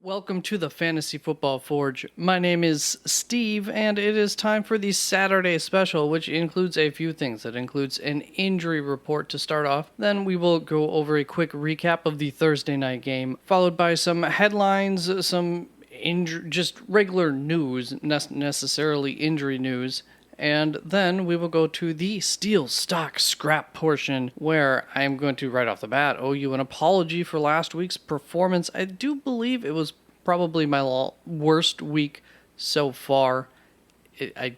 Welcome to the Fantasy Football Forge. My name is Steve, and it is time for the Saturday special, which includes a few things. It includes an injury report to start off. Then we will go over a quick recap of the Thursday night game, followed by some headlines, some just regular news, not necessarily injury news. And then we will go to the steel stock scrap portion, where I am going to, right off the bat, owe you an apology for last week's performance. I do believe it was probably my worst week so far. I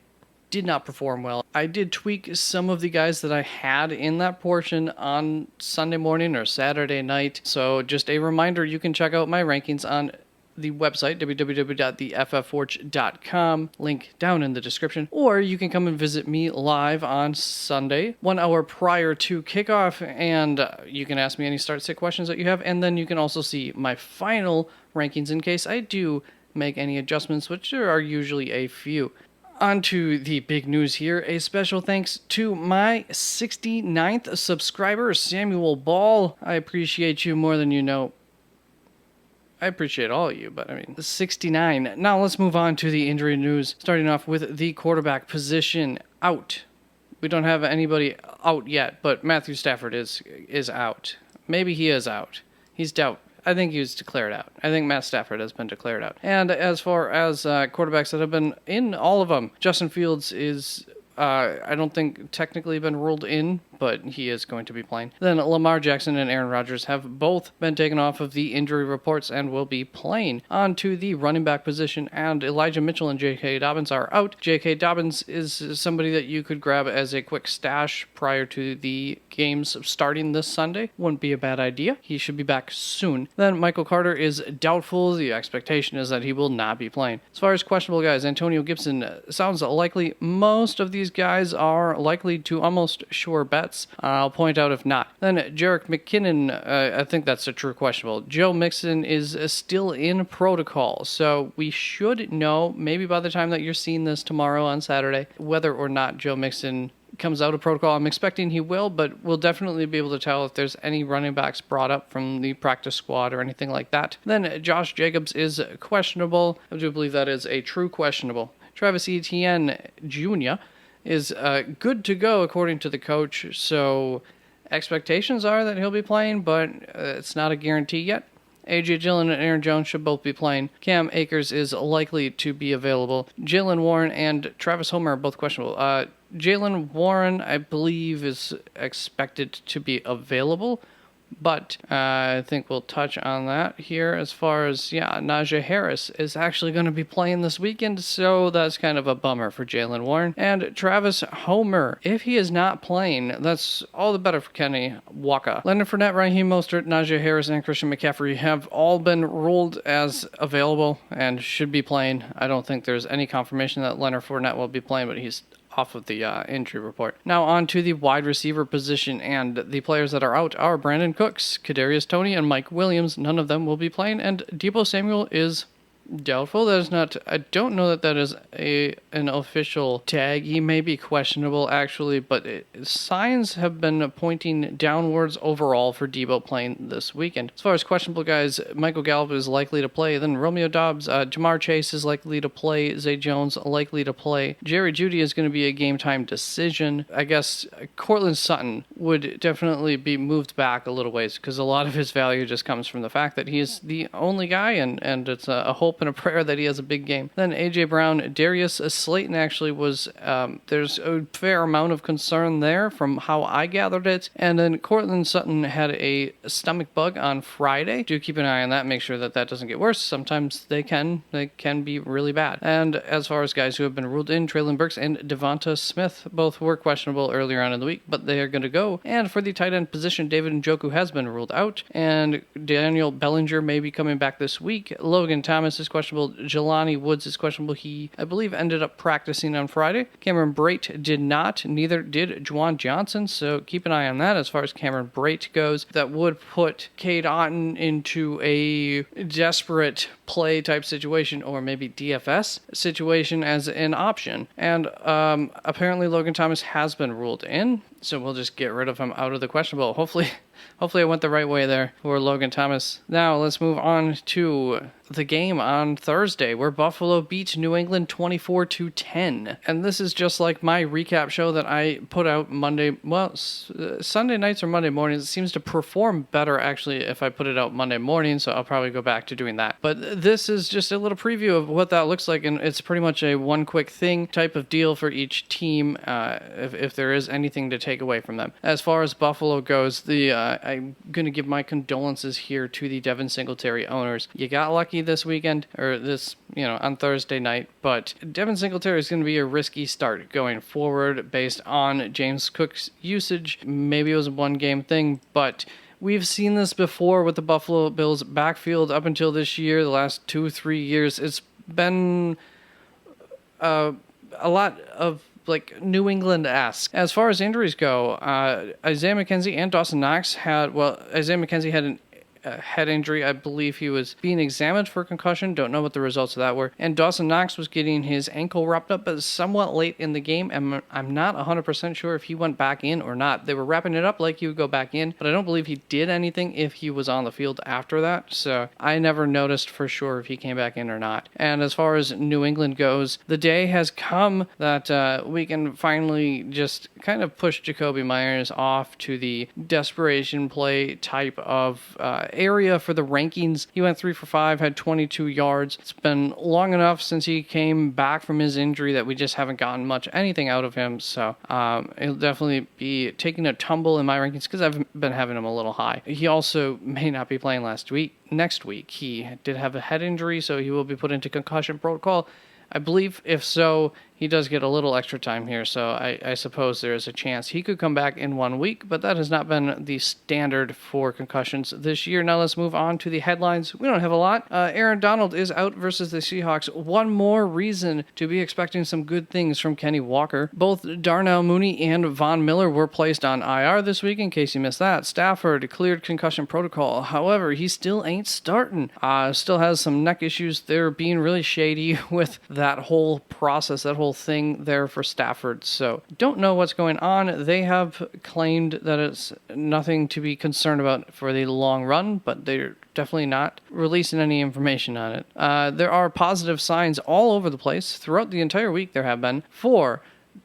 did not perform well. I did tweak some of the guys that I had in that portion on Sunday morning or Saturday night. So just a reminder, you can check out my rankings on the website, www.theffforge.com, link down in the description, or you can come and visit me live on Sunday, 1 hour prior to kickoff, and you can ask me any start-sit questions that you have, and then you can also see my final rankings in case I do make any adjustments, which there are usually a few. On to the big news here. A special thanks to my 69th subscriber, Samuel Ball. I appreciate you more than you know. I appreciate all of you, but I mean, 69. Now let's move on to the injury news, starting off with the quarterback position out. We don't have anybody out yet, but Matthew Stafford is out. Maybe he is out. He's out. I think he was declared out. I think Matt Stafford has been declared out. And as far as quarterbacks that have been in, all of them, Justin Fields is, I don't think technically been ruled in, but he is going to be playing. Then Lamar Jackson and Aaron Rodgers have both been taken off of the injury reports and will be playing. On to the running back position, and Elijah Mitchell and J.K. Dobbins are out. J.K. Dobbins is somebody that you could grab as a quick stash prior to the games starting this Sunday. Wouldn't be a bad idea. He should be back soon. Then Michael Carter is doubtful. The expectation is that he will not be playing. As far as questionable guys, Antonio Gibson sounds likely. Most of these guys are likely to almost sure bets. I'll point out if not. Then Jerick McKinnon, I think that's a true questionable. Joe Mixon is still in protocol, so we should know, maybe by the time that you're seeing this tomorrow on Saturday, whether or not Joe Mixon comes out of protocol. I'm expecting he will, but we'll definitely be able to tell if there's any running backs brought up from the practice squad or anything like that. Then Josh Jacobs is questionable. I do believe that is a true questionable. Travis Etienne Jr. is good to go according to the coach, so expectations are that he'll be playing, but it's not a guarantee yet. A.J. Dillon and Aaron Jones should both be playing. Cam Akers is likely to be available. Jaylen Warren and Travis Homer are both questionable. Jaylen Warren, I believe, is expected to be available, but I think we'll touch on that here as far as, Najee Harris is actually going to be playing this weekend, so that's kind of a bummer for Jaylen Warren. And Travis Homer, if he is not playing, that's all the better for Kenny Walker. Leonard Fournette, Raheem Mostert, Najee Harris, and Christian McCaffrey have all been ruled as available and should be playing. I don't think there's any confirmation that Leonard Fournette will be playing, but he's off of the injury report. Now on to the wide receiver position, and the players that are out are Brandon Cooks, Kadarius Toney, and Mike Williams. None of them will be playing, and Deebo Samuel is doubtful. That is not, I don't know that is an official tag. He may be questionable actually, but signs have been pointing downwards overall for Deebo playing this weekend. As far as questionable guys, Michael Gallup is likely to play. Then Romeo Doubs, Jamar Chase is likely to play. Zay Jones likely to play. Jerry Jeudy is going to be a game time decision. I guess Courtland Sutton would definitely be moved back a little ways because a lot of his value just comes from the fact that he is the only guy, and it's a hope and a prayer that he has a big game. Then A.J. Brown, Darius Slayton actually was, there's a fair amount of concern there from how I gathered it. And then Courtland Sutton had a stomach bug on Friday. Do keep an eye on that, make sure that doesn't get worse. Sometimes they can be really bad. And as far as guys who have been ruled in, Treylon Burks and Devonta Smith both were questionable earlier on in the week, but they are going to go. And for the tight end position, David Njoku has been ruled out, and Daniel Bellinger may be coming back this week. Logan Thomas is questionable. Jelani Woods is questionable. He, I believe, ended up practicing on Friday. Cameron Brate did not. Neither did Juwan Johnson, so keep an eye on that as far as Cameron Brate goes. That would put Cade Otton into a desperate play type situation, or maybe DFS situation as an option. And apparently Logan Thomas has been ruled in, so we'll just get rid of him out of the questionable. Hopefully hopefully I went the right way there for Logan Thomas. Now let's move on to the game on Thursday where Buffalo beat New England 24-10. And this is just like my recap show that I put out Sunday nights or Monday mornings. It seems to perform better actually if I put it out Monday morning, so I'll probably go back to doing that. But this is just a little preview of what that looks like, and it's pretty much a one quick thing type of deal for each team, if there is anything to take away from them. As far as Buffalo goes, I'm going to give my condolences here to the Devin Singletary owners. You got lucky this weekend, or on Thursday night, but Devin Singletary is going to be a risky start going forward based on James Cook's usage. Maybe it was a one-game thing, but we've seen this before with the Buffalo Bills backfield up until this year, the last 2-3 years. It's been a lot of New England-esque. As far as injuries go, Isaiah McKenzie and Dawson Knox Isaiah McKenzie had a head injury. I believe he was being examined for concussion. Don't know what the results of that were. And Dawson Knox was getting his ankle wrapped up, but somewhat late in the game. And I'm not 100% sure if he went back in or not. They were wrapping it up like he would go back in, but I don't believe he did anything if he was on the field after that. So I never noticed for sure if he came back in or not. And as far as New England goes, the day has come that we can finally just kind of push Jakobi Meyers off to the desperation play type of area for the rankings. He went 3 for 5, had 22 yards. It's been long enough since he came back from his injury that we just haven't gotten much anything out of him. So he'll definitely be taking a tumble in my rankings because I've been having him a little high. He also may not be playing next week. He did have a head injury, so he will be put into concussion protocol. I believe if so, he does get a little extra time here, so I suppose there is a chance he could come back in 1 week, but that has not been the standard for concussions this year. Now let's move on to the headlines. We don't have a lot. Aaron Donald is out versus the Seahawks. One more reason to be expecting some good things from Kenny Walker. Both Darnell Mooney and Von Miller were placed on IR this week, in case you missed that. Stafford cleared concussion protocol. However, he still ain't starting. Still has some neck issues. They're being really shady with that whole process, that whole thing there for Stafford. So don't know what's going on. They have claimed that it's nothing to be concerned about for the long run, but they're definitely not releasing any information on it. There are positive signs all over the place throughout the entire week. There have been for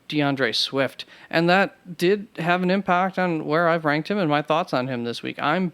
DeAndre Swift, and that did have an impact on where I've ranked him and my thoughts on him this week. I'm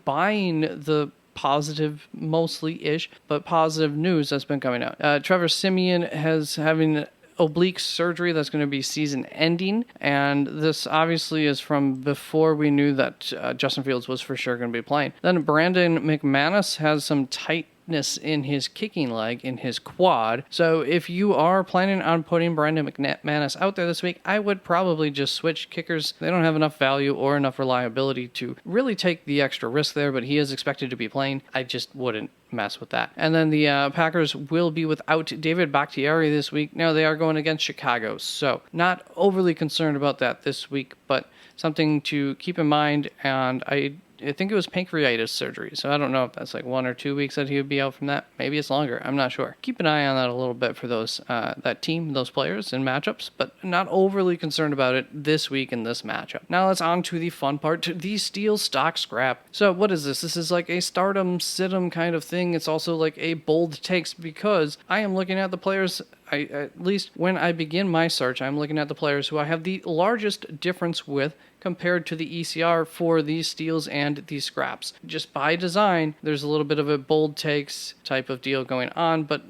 buying the positive, mostly-ish, but positive news that's been coming out. Trevor Siemian has having oblique surgery that's going to be season-ending, and this obviously is from before we knew that Justin Fields was for sure going to be playing. Then Brandon McManus has some tightness in his kicking leg, in his quad. So if you are planning on putting Brandon McManus out there this week, I would probably just switch kickers. They don't have enough value or enough reliability to really take the extra risk there, but he is expected to be playing. I just wouldn't mess with that. And then the Packers will be without David Bakhtiari this week. Now they are going against Chicago, so not overly concerned about that this week, but something to keep in mind. And I think it was pancreatitis surgery, so I don't know if that's 1 or 2 weeks that he would be out from that. Maybe it's longer. I'm not sure. Keep an eye on that a little bit for those that team, those players in matchups, but not overly concerned about it this week in this matchup. Now let's on to the fun part, the Steel Stock Scrap. So what is this? This is like a stardom, sit-em kind of thing. It's also like a bold takes because I am looking at the players. At least when I begin my search, I'm looking at the players who I have the largest difference with compared to the ECR for these steals and these scraps. Just by design, there's a little bit of a bold takes type of deal going on, but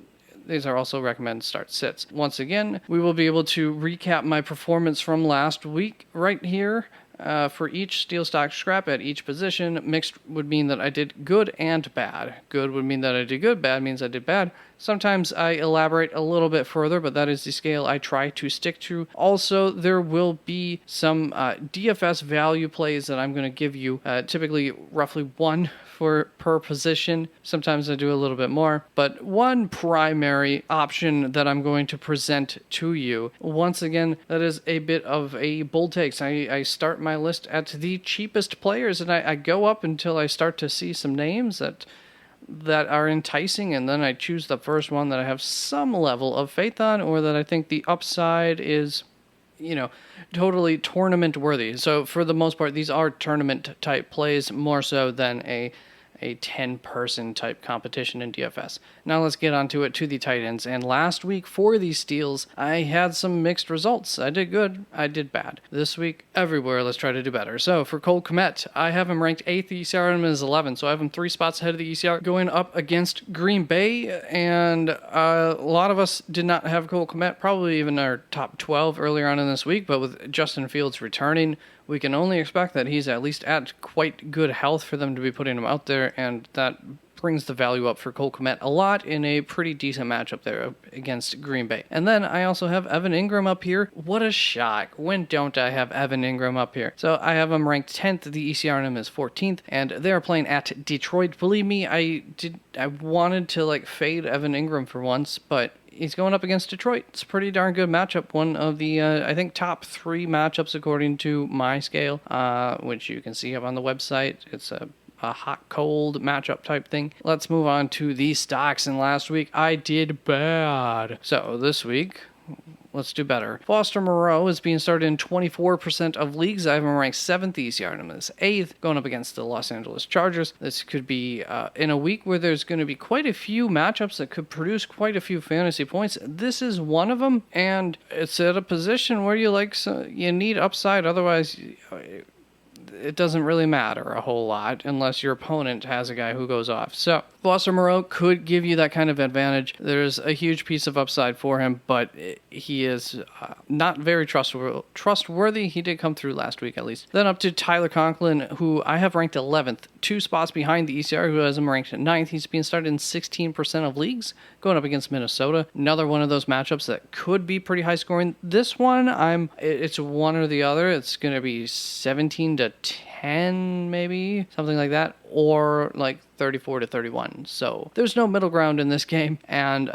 these are also recommended start sits. Once again, we will be able to recap my performance from last week right here. For each steel stock scrap at each position. Mixed would mean that I did good and bad. Good would mean that I did good, bad means I did bad. Sometimes I elaborate a little bit further, but that is the scale I try to stick to. Also, there will be some DFS value plays that I'm going to give you, typically roughly one per position. Sometimes I do a little bit more, but one primary option that I'm going to present to you. Once again, that is a bit of a bold takes. I start my list at the cheapest players, and I go up until I start to see some names that are enticing, and then I choose the first one that I have some level of faith on, or that I think the upside is totally tournament worthy. So for the most part, these are tournament type plays more so than a 10-person type competition in DFS. Now let's get onto it, to the tight ends. And last week for these steals, I had some mixed results. I did good, I did bad. This week, everywhere, let's try to do better. So for Cole Kmet, I have him ranked 8th, the ECR on him is 11, so I have him 3 spots ahead of the ECR, going up against Green Bay. And a lot of us did not have Cole Kmet, probably even our top 12 earlier on in this week, but with Justin Fields returning, we can only expect that he's at least at quite good health for them to be putting him out there, and that brings the value up for Cole Kmet a lot in a pretty decent matchup there against Green Bay. And then I also have Evan Ingram up here. What a shock. When don't I have Evan Ingram up here? So I have him ranked 10th. The ECR on him is 14th, and they're playing at Detroit. Believe me, I wanted to fade Evan Ingram for once, but he's going up against Detroit. It's a pretty darn good matchup. One of the, I think, top 3 matchups according to my scale, which you can see up on the website. It's a hot-cold matchup type thing. Let's move on to the stocks. And last week, I did bad. So this week, let's do better. Foster Moreau is being started in 24% of leagues. I have him ranked 7th. The ECR on him is 8th, going up against the Los Angeles Chargers. This could be in a week where there's going to be quite a few matchups that could produce quite a few fantasy points. This is one of them, and it's at a position where you need upside. Otherwise, it doesn't really matter a whole lot unless your opponent has a guy who goes off. So Foster Moreau could give you that kind of advantage. There's a huge piece of upside for him, but he is not very trustworthy. He did come through last week, at least. Then up to Tyler Conklin, who I have ranked 11th, 2 spots behind the ECR, who has him ranked at 9th. He's being started in 16% of leagues, going up against Minnesota. Another one of those matchups that could be pretty high scoring. This one, it's one or the other. It's going to be 17-10, maybe, something like that, or 34-31. So there's no middle ground in this game, and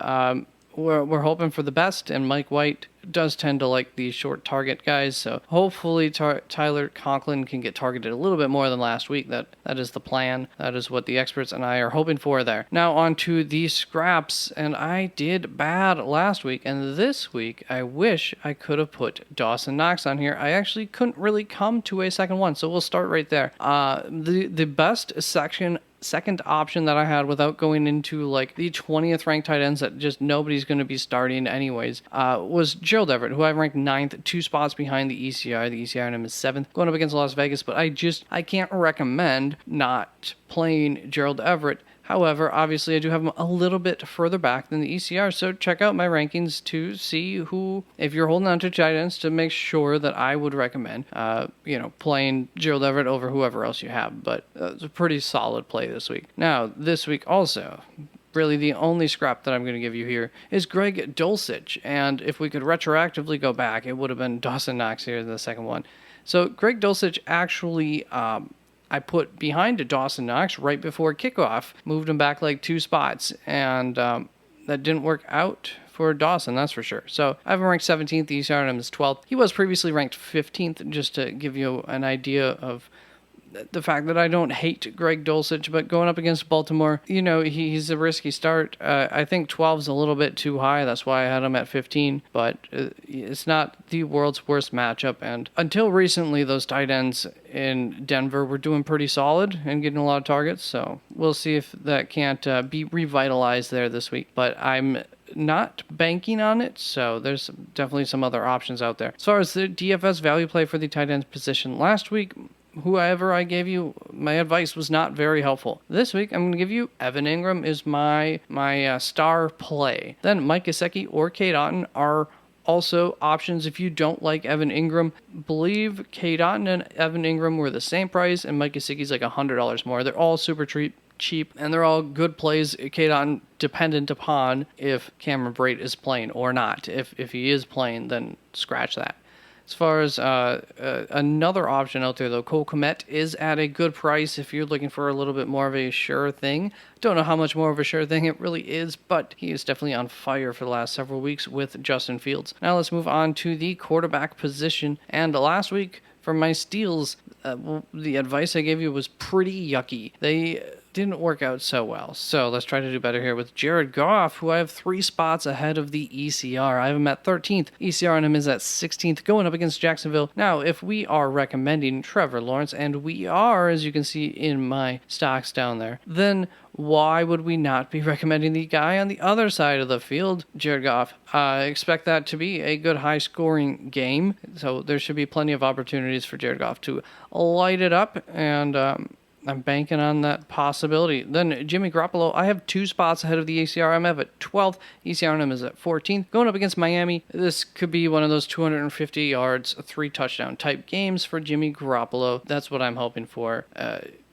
we're hoping for the best, and Mike White does tend to like these short target guys, so hopefully Tyler Conklin can get targeted a little bit more than last week. That is the plan. That is what the experts and I are hoping for there. Now on to the scraps, and I did bad last week, and this week I wish I could have put Dawson Knox on here. I actually couldn't really come to a second one, so we'll start right there. The best second option that I had without going into the 20th ranked tight ends that just nobody's going to be starting anyways, was Gerald Everett, who I ranked 9th, 2 spots behind the ECR. The ECR on him is 7th, going up against Las Vegas, but I can't recommend not playing Gerald Everett. However, obviously, I do have him a little bit further back than the ECR, so check out my rankings to see who, if you're holding on to tight ends, to make sure that I would recommend, playing Gerald Everett over whoever else you have. But it's a pretty solid play this week. Now, this week also, really the only scrap that I'm going to give you here is Greg Dulcich, and if we could retroactively go back, it would have been Dawson Knox here in the second one. So Greg Dulcich actually, I put behind Dawson Knox right before kickoff, moved him back 2 spots, and that didn't work out for Dawson, that's for sure. So I have him ranked 17th, the ECR on him is 12th. He was previously ranked 15th, just to give you an idea of the fact that I don't hate Greg Dulcich, but going up against Baltimore, he's a risky start. I think 12 is a little bit too high. That's why I had him at 15, but it's not the world's worst matchup. And until recently, those tight ends in Denver were doing pretty solid and getting a lot of targets. So we'll see if that can't be revitalized there this week. But I'm not banking on it, so there's definitely some other options out there. As far as the DFS value play for the tight end position last week, whoever I gave you, my advice was not very helpful. This week, I'm going to give you Evan Ingram is my star play. Then Mike Gesicki or Cade Otton are also options if you don't like Evan Ingram. Believe Cade Otton and Evan Ingram were the same price, and Mike Gesicki's $100 more. They're all super cheap, and they're all good plays. Cade Otton dependent upon if Cameron Brate is playing or not. If he is playing, then scratch that. As far as another option out there, though, Cole Kmet is at a good price if you're looking for a little bit more of a sure thing. Don't know how much more of a sure thing it really is, but he is definitely on fire for the last several weeks with Justin Fields. Now let's move on to the quarterback position. And last week, for my steals, the advice I gave you was pretty yucky. didn't work out so well. So let's try to do better here with Jared Goff, who I have 3 spots ahead of the ECR. I have him at 13th. ECR on him is at 16th, going up against Jacksonville. Now, if we are recommending Trevor Lawrence, and we are, as you can see in my stocks down there, then why would we not be recommending the guy on the other side of the field, Jared Goff? I expect that to be a good high-scoring game, so there should be plenty of opportunities for Jared Goff to light it up, and I'm banking on that possibility. Then Jimmy Garoppolo, I have 2 spots ahead of the ECR. I'm at 12th. ECR is at 14th. Going up against Miami, this could be one of those 250 yards, 3 touchdown type games for Jimmy Garoppolo. That's what I'm hoping for.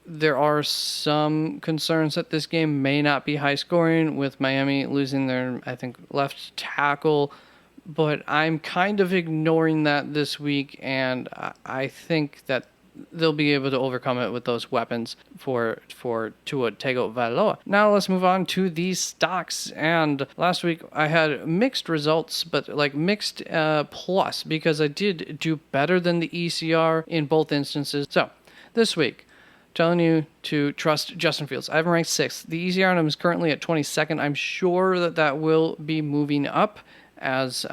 There are some concerns that this game may not be high scoring with Miami losing their, I think, left tackle, but I'm kind of ignoring that this week, and I think that they'll be able to overcome it with those weapons for Tua Tagovailoa. Now let's move on to these stocks. And last week I had mixed results, but like mixed plus, because I did do better than the ECR in both instances. So this week, telling you to trust Justin Fields. I have him ranked 6th. The ECR on him is currently at 22nd. I'm sure that will be moving up as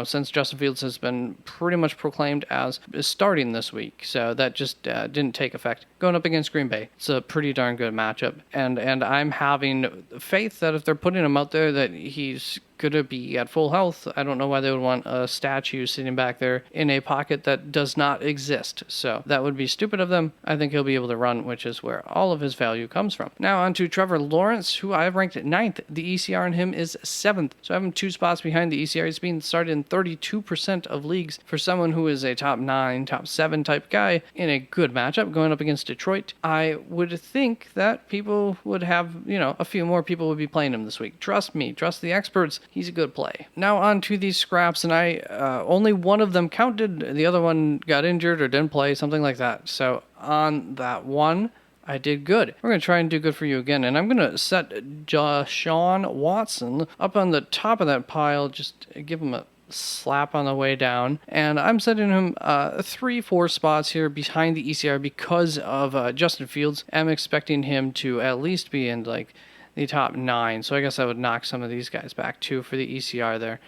since Justin Fields has been pretty much proclaimed as starting this week. So that just didn't take effect. Going up against Green Bay, it's a pretty darn good matchup. And I'm having faith that if they're putting him out there, that he's going to be at full health. I don't know why they would want a statue sitting back there in a pocket that does not exist. So that would be stupid of them. I think he'll be able to run, which is where all of his value comes from. Now on to Trevor Lawrence, who I have ranked at 9th. The ECR on him is 7th. So I have him 2 spots behind the ECR. He's being started in 32% of leagues. For someone who is a top 9, top 7 type guy in a good matchup going up against Detroit, I would think that people would have, a few more people would be playing him this week. Trust me, trust the experts. He's a good play. Now on to these scraps, and I only one of them counted. The other one got injured or didn't play, something like that. So on that one, I did good. We're going to try and do good for you again, and I'm going to set Deshaun Watson up on the top of that pile, just give him a slap on the way down, and I'm setting him 3-4 spots here behind the ECR because of Justin Fields. I'm expecting him to at least be in like the top 9, so I guess I would knock some of these guys back too for the ECR there.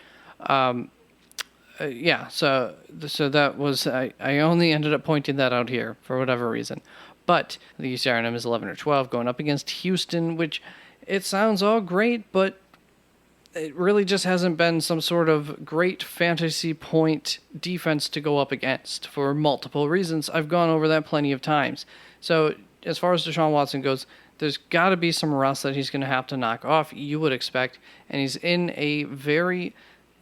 So that was, I only ended up pointing that out here for whatever reason. But the ECR on him is 11 or 12, going up against Houston, which it sounds all great, but it really just hasn't been some sort of great fantasy point defense to go up against for multiple reasons. I've gone over that plenty of times. So as far as Deshaun Watson goes, there's got to be some rust that he's going to have to knock off, you would expect. And he's in a very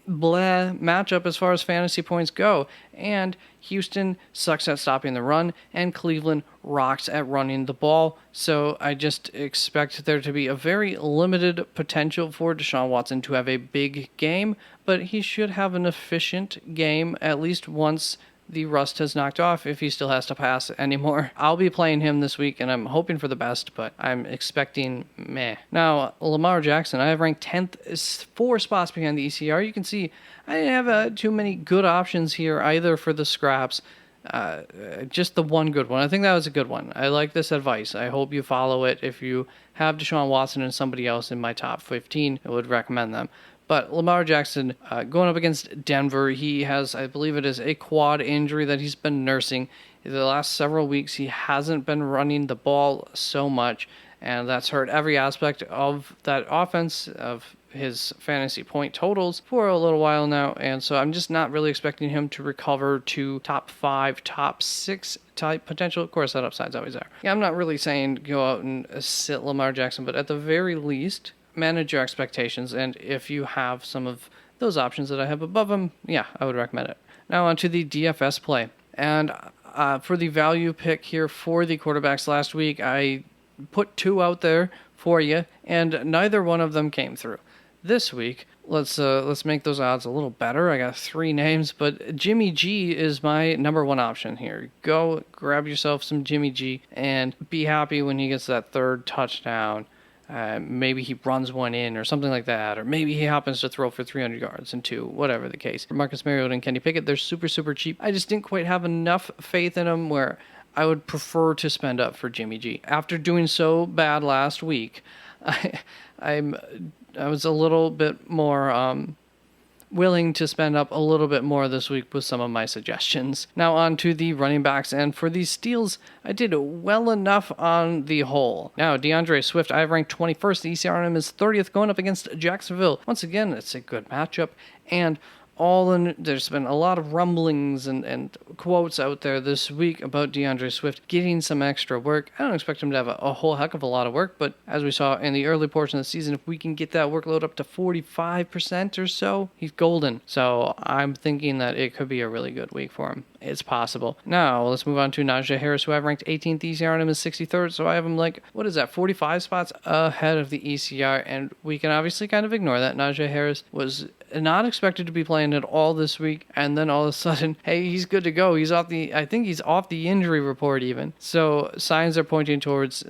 blah matchup as far as fantasy points go. And Houston sucks at stopping the run, and Cleveland rocks at running the ball. So I just expect there to be a very limited potential for Deshaun Watson to have a big game, but he should have an efficient game at least once the rust has knocked off, if he still has to pass anymore. I'll be playing him this week, and I'm hoping for the best, but I'm expecting meh. Now, Lamar Jackson, I have ranked 10th, 4 spots behind the ECR. You can see I didn't have too many good options here either for the scraps. Just the one good one. I think that was a good one. I like this advice. I hope you follow it. If you have Deshaun Watson and somebody else in my top 15, I would recommend them. But Lamar Jackson, going up against Denver, he has, I believe it is a quad injury that he's been nursing. The last several weeks, he hasn't been running the ball so much, and that's hurt every aspect of that offense, of his fantasy point totals for a little while now. And so I'm just not really expecting him to recover to top 5, top 6 type potential. Of course, that upside's always there. Yeah, I'm not really saying go out and sit Lamar Jackson, but at the very least, manage your expectations, and if you have some of those options that I have above them, yeah, I would recommend it. Now onto the DFS play. And for the value pick here for the quarterbacks last week, I put 2 out there for you, and neither one of them came through. This week, let's make those odds a little better. I got 3 names, but Jimmy G is my number 1 option here. Go grab yourself some Jimmy G and be happy when he gets that 3rd touchdown. Maybe he runs one in or something like that, or maybe he happens to throw for 300 yards and 2, whatever the case. For Marcus Mariota and Kenny Pickett, they're super, super cheap. I just didn't quite have enough faith in them where I would prefer to spend up for Jimmy G. After doing so bad last week, I was a little bit more willing to spend up a little bit more this week with some of my suggestions. Now on to the running backs, and for these steals, I did well enough on the whole. Now, DeAndre Swift, I have ranked 21st. The ECR on him is 30th, going up against Jacksonville. Once again, it's a good matchup, and there's been a lot of rumblings and quotes out there this week about DeAndre Swift getting some extra work. I don't expect him to have a whole heck of a lot of work, but as we saw in the early portion of the season, if we can get that workload up to 45% or so, he's golden. So I'm thinking that it could be a really good week for him. It's possible. Now, let's move on to Najee Harris, who I've ranked 18th. The ECR on him is 63rd, so I have him 45 spots ahead of the ECR, and we can obviously kind of ignore that. Najee Harris was not expected to be playing at all this week, and then all of a sudden, hey, he's good to go. I think he's off the injury report even. So signs are pointing towards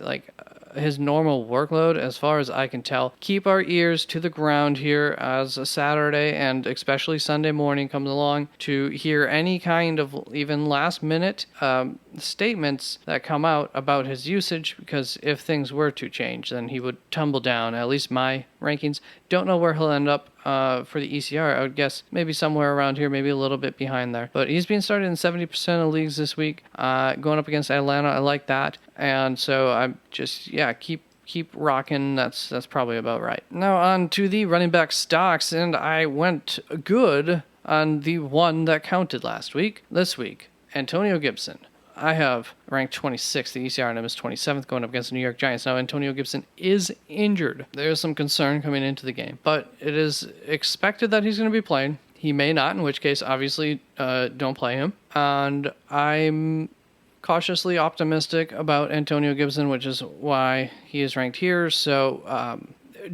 his normal workload as far as I can tell. Keep our ears to the ground here as a Saturday and especially Sunday morning comes along to hear any kind of even last minute statements that come out about his usage, because if things were to change, then he would tumble down. At least my rankings. Don't know where he'll end up for the ECR. I would guess maybe somewhere around here, maybe a little bit behind there. But he's being started in 70% of leagues this week. Going up against Atlanta, I like that. And so I'm just, keep rocking. That's probably about right. Now on to the running back stocks, and I went good on the one that counted last week. This week, Antonio Gibson. I have ranked 26th. The ECR on him is 27th, going up against the New York Giants. Now, Antonio Gibson is injured. There's some concern coming into the game, but it is expected that he's going to be playing. He may not, in which case, obviously, don't play him. And I'm cautiously optimistic about Antonio Gibson, which is why he is ranked here. So,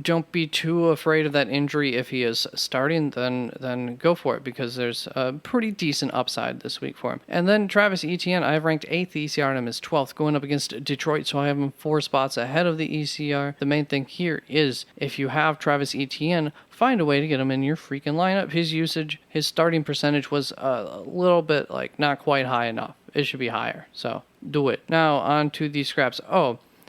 don't be too afraid of that injury. If he is starting, then go for it, because there's a pretty decent upside this week for him. And then Travis Etienne, I have ranked 8th. The ECR on him is 12th, going up against Detroit, so I have him 4 spots ahead of the ECR. The main thing here is if you have Travis Etienne, find a way to get him in your freaking lineup. His starting percentage was a little bit not quite high enough. It should be higher, so do it. Now on to the scraps.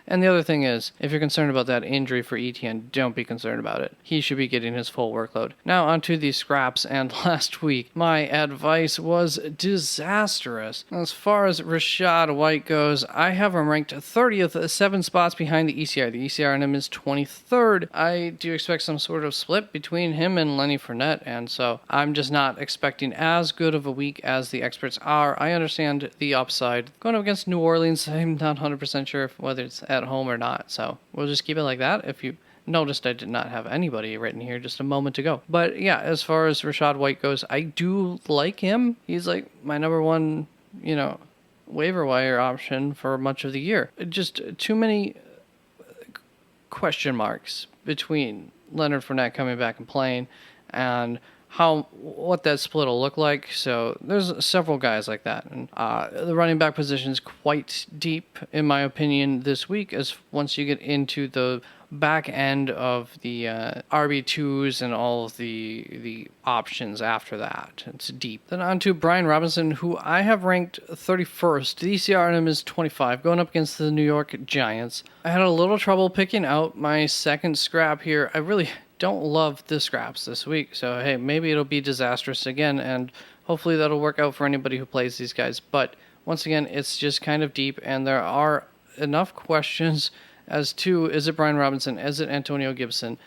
And the other thing is, if you're concerned about that injury for Etienne, don't be concerned about it. He should be getting his full workload. Now onto the scraps, and last week, my advice was disastrous. As far as Rachaad White goes, I have him ranked 30th, 7 spots behind the ECR. The ECR on him is 23rd. I do expect some sort of split between him and Lenny Fournette, and so I'm just not expecting as good of a week as the experts are. I understand the upside. Going up against New Orleans, I'm not 100% sure whether it's at home or not, so we'll just keep it like that. If you noticed, I did not have anybody written here just a moment ago. But yeah, as far as Rachaad White goes, I do like him. He's my number one, waiver wire option for much of the year. Just too many question marks between Leonard Fournette coming back and playing and what that split will look like. So there's several guys like that. And the running back position is quite deep, in my opinion, this week, as once you get into the back end of the RB2s and all of the options after that. It's deep. Then on to Brian Robinson, who I have ranked 31st. The ECR on him is 25, going up against the New York Giants. I had a little trouble picking out my second scrap here. I really don't love the scraps this week, so hey, maybe it'll be disastrous again, and hopefully that'll work out for anybody who plays these guys. But once again, it's just kind of deep, and there are enough questions as to, is it Brian Robinson, is it Antonio Gibson,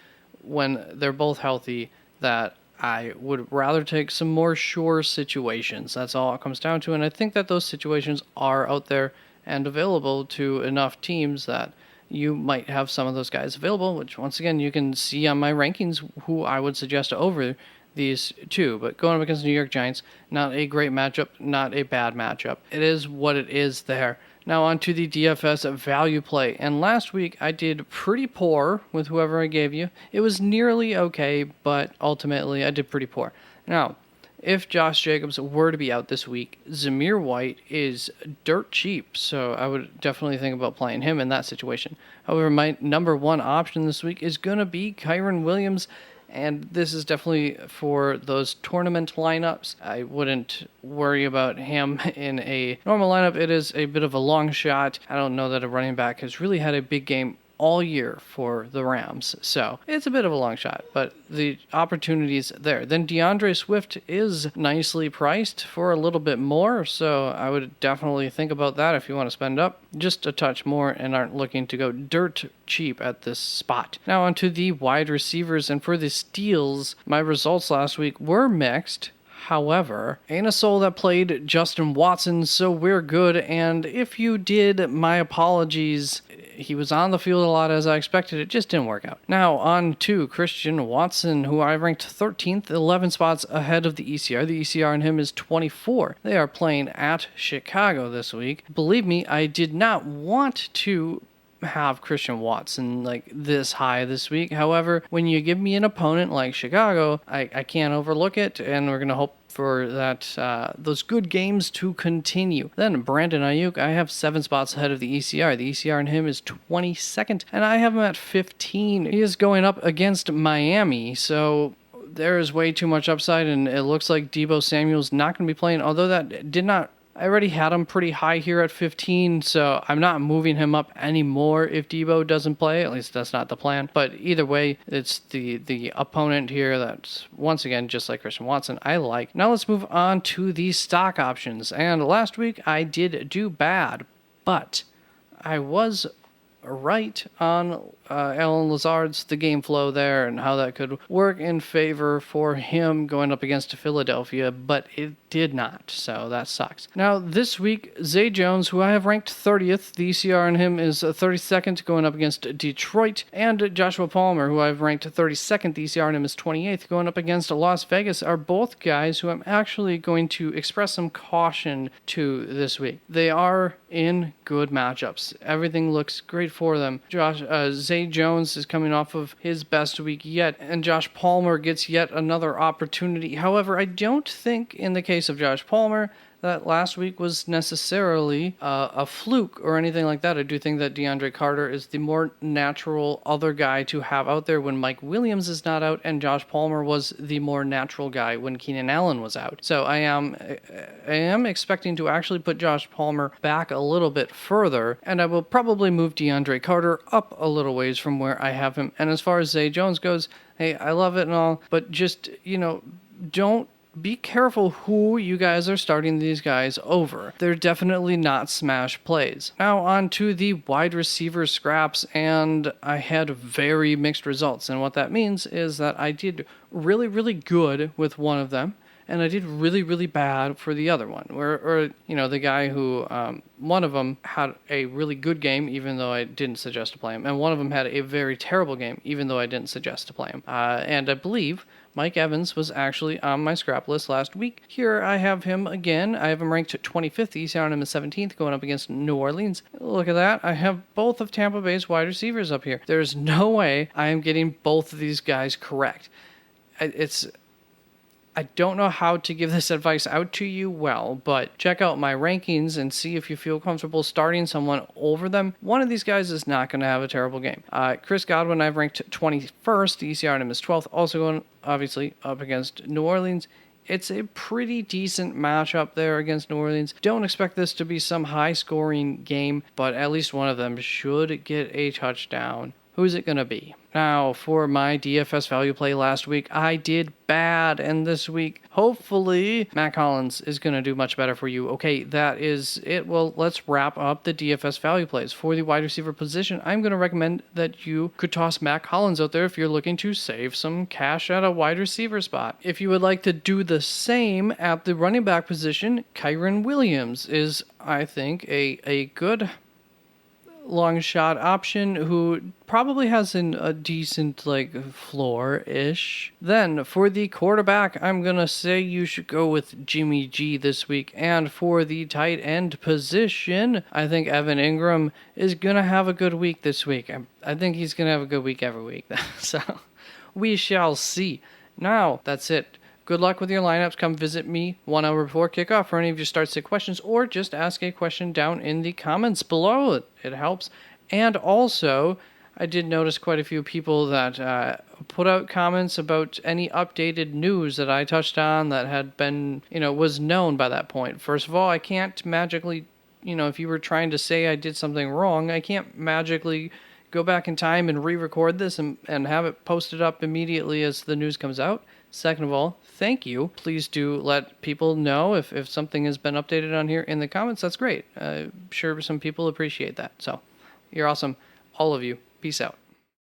when they're both healthy, that I would rather take some more sure situations. That's all it comes down to, and I think that those situations are out there and available to enough teams that you might have some of those guys available, which once again you can see on my rankings who I would suggest over these two. But going up against the New York Giants, not a great matchup, not a bad matchup. It is what it is there. Now on to the DFS value play. And last week I did pretty poor with whoever I gave you. It was nearly okay, but ultimately I did pretty poor. Now, if Josh Jacobs were to be out this week, Zamir White is dirt cheap, so I would definitely think about playing him in that situation. However, my number one option this week is going to be Kyren Williams. and this is definitely for those tournament lineups. I wouldn't worry about him in a normal lineup. It is a bit of a long shot. I don't know that a running back has really had a big game all year for the Rams. So it's a bit of a long shot, but the opportunity's there. Then DeAndre Swift is nicely priced for a little bit more, so I would definitely think about that if you want to spend up just a touch more and aren't looking to go dirt cheap at this spot. Now onto the wide receivers, and for the steals, my results last week were mixed. However, ain't a soul that played Justin Watson, so we're good. And if you did, my apologies. He was on the field a lot as I expected. It just didn't work out. Now on to Christian Watson, who I ranked 13th, 11 spots ahead of the ECR. The ECR on him is 24. They are playing at Chicago this week. Believe me, I did not want to have Christian Watson like this high this week. However, when you give me an opponent like Chicago, I can't overlook it, and we're going to hope for that those good games to continue. Then Brandon Ayuk, I have 7 spots ahead of the ECR. The ECR on him is 22nd, and I have him at 15. He is going up against Miami, so there is way too much upside, and it looks like Deebo Samuel's not going to be playing, although that did not... I already had him pretty high here at 15, so I'm not moving him up anymore if Deebo doesn't play. At least that's not the plan. But either way, it's the opponent here that's, once again, just like Christian Watson, I like. Now let's move on to the stock options. And last week I did do bad, but I was right on Allen Lazard's the game flow there and how that could work in favor for him going up against Philadelphia, but it did not, so that sucks. Now this week, Zay Jones, who I have ranked 30th, the ECR on him is 32nd, going up against Detroit, and Joshua Palmer, who I've ranked 32nd, the ECR on him is 28th, going up against Las Vegas, are both guys who I'm actually going to express some caution to this week. They are in good matchups. Everything looks great for them. Zay Jones is coming off of his best week yet, and Josh Palmer gets yet another opportunity. However, I don't think in the case of Josh Palmer that last week was necessarily a fluke or anything like that. I do think that DeAndre Carter is the more natural other guy to have out there when Mike Williams is not out, and Josh Palmer was the more natural guy when Keenan Allen was out. So I am expecting to actually put Josh Palmer back a little bit further, and I will probably move DeAndre Carter up a little ways from where I have him. And as far as Zay Jones goes, hey, I love it and all, but just, don't be careful who you guys are starting these guys over. They're definitely not smash plays. Now on to the wide receiver scraps, and I had very mixed results. And what that means is that I did really, really good with one of them, and I did really, really bad for the other one. Or the guy who, one of them had a really good game, even though I didn't suggest to play him, and one of them had a very terrible game, even though I didn't suggest to play him. And I believe Mike Evans was actually on my scrap list last week. Here I have him again. I have him ranked 25th. ECR on him is 17th, going up against New Orleans. Look at that. I have both of Tampa Bay's wide receivers up here. There's no way I am getting both of these guys correct. I don't know how to give this advice out to you well, but check out my rankings and see if you feel comfortable starting someone over them. One of these guys is not going to have a terrible game. Chris Godwin, I've ranked 21st. The ECR on him is 12th. Also going, obviously, up against New Orleans. It's a pretty decent matchup there against New Orleans. Don't expect this to be some high-scoring game, but at least one of them should get a touchdown. Who's it going to be? Now, for my DFS value play last week, I did bad, and this week, hopefully, Matt Collins is going to do much better for you. Okay, that is it. Well, let's wrap up the DFS value plays. For the wide receiver position, I'm going to recommend that you could toss Matt Collins out there if you're looking to save some cash at a wide receiver spot. If you would like to do the same at the running back position, Kyren Williams is, I think, a good long shot option who probably has a decent floor-ish. Then for the quarterback, I'm gonna say you should go with Jimmy G this week. And for the tight end position, I think Evan Ingram is gonna have a good week this week. I think he's gonna have a good week every week. So we shall see. Now that's it. Good luck with your lineups. Come visit me 1 hour before kickoff for any of your start sit questions, or just ask a question down in the comments below. It helps. And also, I did notice quite a few people that put out comments about any updated news that I touched on that had been, was known by that point. First of all, I can't magically, if you were trying to say I did something wrong, I can't magically go back in time and re-record this and have it posted up immediately as the news comes out. Second of all, thank you. Please do let people know if something has been updated on here in the comments. That's great. I'm sure some people appreciate that. So you're awesome. All of you. Peace out.